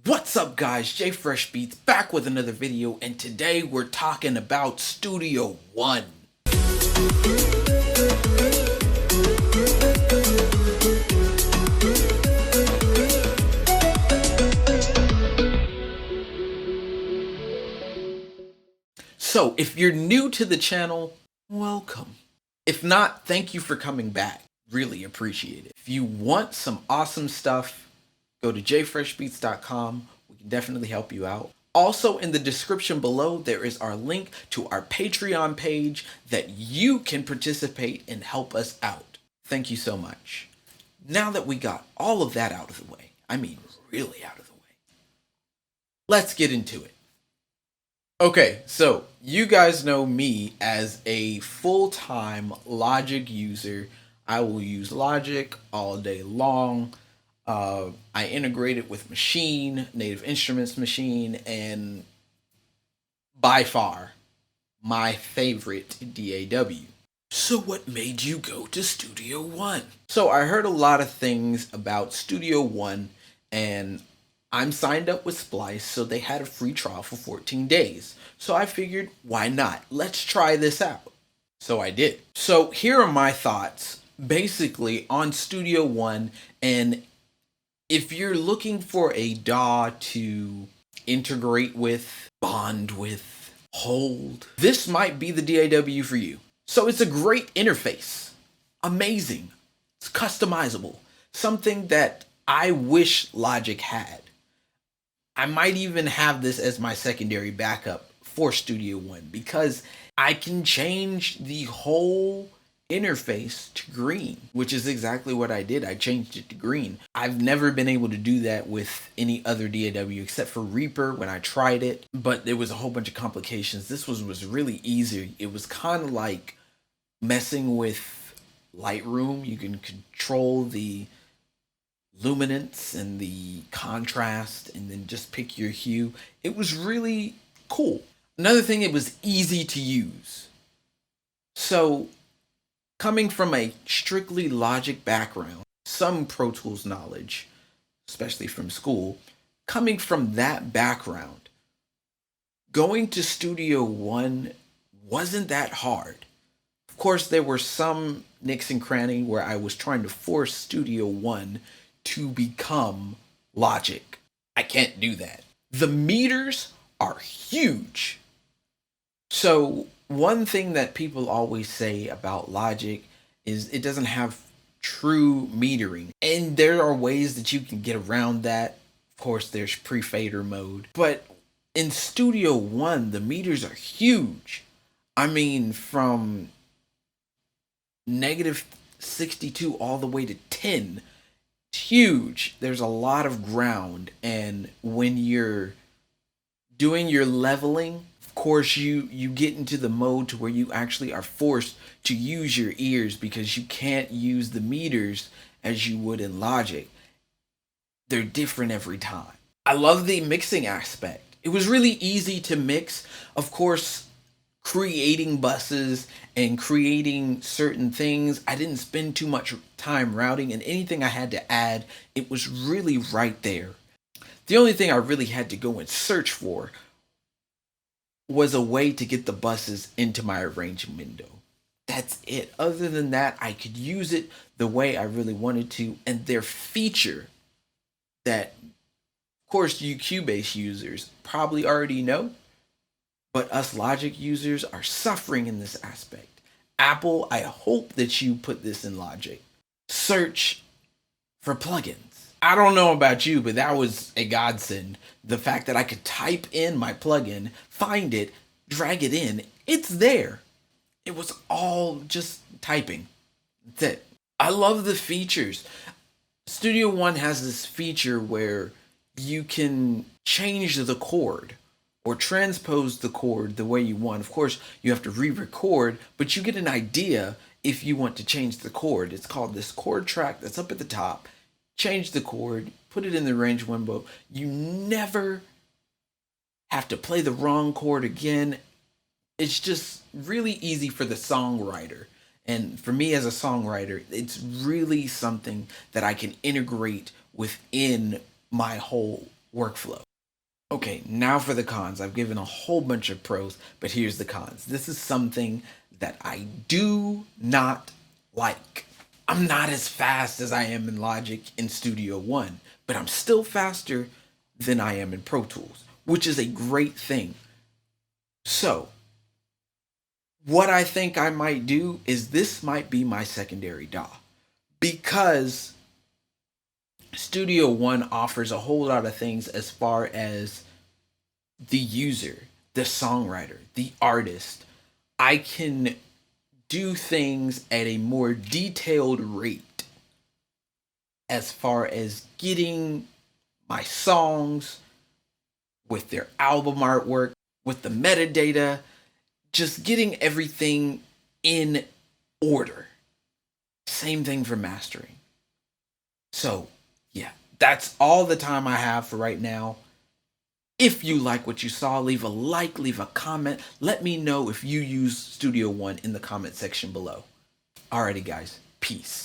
What's up guys, J Fresh Beats back with another video, and today we're talking about Studio One. So if you're new to the channel, welcome. If not, thank you for coming back. Really appreciate it. If you want some awesome stuff, go to jfreshbeats.com. We can definitely help you out. Also in the description below, there is our link to our Patreon page that you can participate and help us out. Thank you so much. Now that we got all of that out of the way, I mean really out of the way, let's get into it. Okay, so you guys know me as a full-time Logic user. I will use Logic all day long. I integrate it with Maschine, Native Instruments Maschine, and by far my favorite DAW. So what made you go to Studio One? So I heard a lot of things about Studio One, and I'm signed up with Splice, so they had a free trial for 14 days. So I figured, why not? Let's try this out. So I did. So here are my thoughts basically on Studio One, and if you're looking for a DAW to integrate with, bond with, hold, this might be the DAW for you. So it's a great interface. Amazing. It's customizable. Something that I wish Logic had. I might even have this as my secondary backup for Studio One because I can change the whole interface to green, which is exactly what I did. I changed it to green. I've never been able to do that with any other DAW except for Reaper when I tried it, but there was a whole bunch of complications. This was really easy. It was kind of like messing with Lightroom. You can control the luminance and the contrast and then just pick your hue. It was really cool. Another thing, it was easy to use. So coming from a strictly Logic background, some Pro Tools knowledge, especially from school, coming from that background, going to Studio One wasn't that hard. Of course, there were some nicks and crannies where I was trying to force Studio One to become Logic. I can't do that. The meters are huge. So one thing that people always say about Logic is it doesn't have true metering. And there are ways that you can get around that. Of course, there's pre-fader mode. But in Studio One, the meters are huge. I mean, from -62 all the way to 10. It's huge. There's a lot of ground. And when you're doing your leveling, of course, you get into the mode to where you actually are forced to use your ears because you can't use the meters as you would in Logic. They're different every time. I love the mixing aspect. It was really easy to mix. Of course, creating buses and creating certain things, I didn't spend too much time routing, and anything I had to add, it was really right there. The only thing I really had to go and search for was a way to get the buses into my arranging window. That's it. Other than that, I could use it the way I really wanted to, and their feature that, of course, you Cubase users probably already know, but us Logic users are suffering in this aspect. Apple, I hope that you put this in Logic. Search for plugins. I don't know about you, but that was a godsend. The fact that I could type in my plugin, find it, drag it in, it's there. It was all just typing. That's it. I love the features. Studio One has this feature where you can change the chord or transpose the chord the way you want. Of course, you have to re-record, but you get an idea if you want to change the chord. It's called this chord track that's up at the top. Change the chord, put it in the range window. You never have to play the wrong chord again. It's just really easy for the songwriter. And for me as a songwriter, it's really something that I can integrate within my whole workflow. Okay, now for the cons. I've given a whole bunch of pros, but here's the cons. This is something that I do not like. I'm not as fast as I am in Logic in Studio One, but I'm still faster than I am in Pro Tools, which is a great thing. So, what I think I might do is this might be my secondary DAW, because Studio One offers a whole lot of things as far as the user, the songwriter, the artist. I can do things at a more detailed rate as far as getting my songs with their album artwork, with the metadata, just getting everything in order. Same thing for mastering. So, yeah, that's all the time I have for right now. If you like what you saw, leave a like, leave a comment. Let me know if you use Studio One in the comment section below. Alrighty, guys. Peace.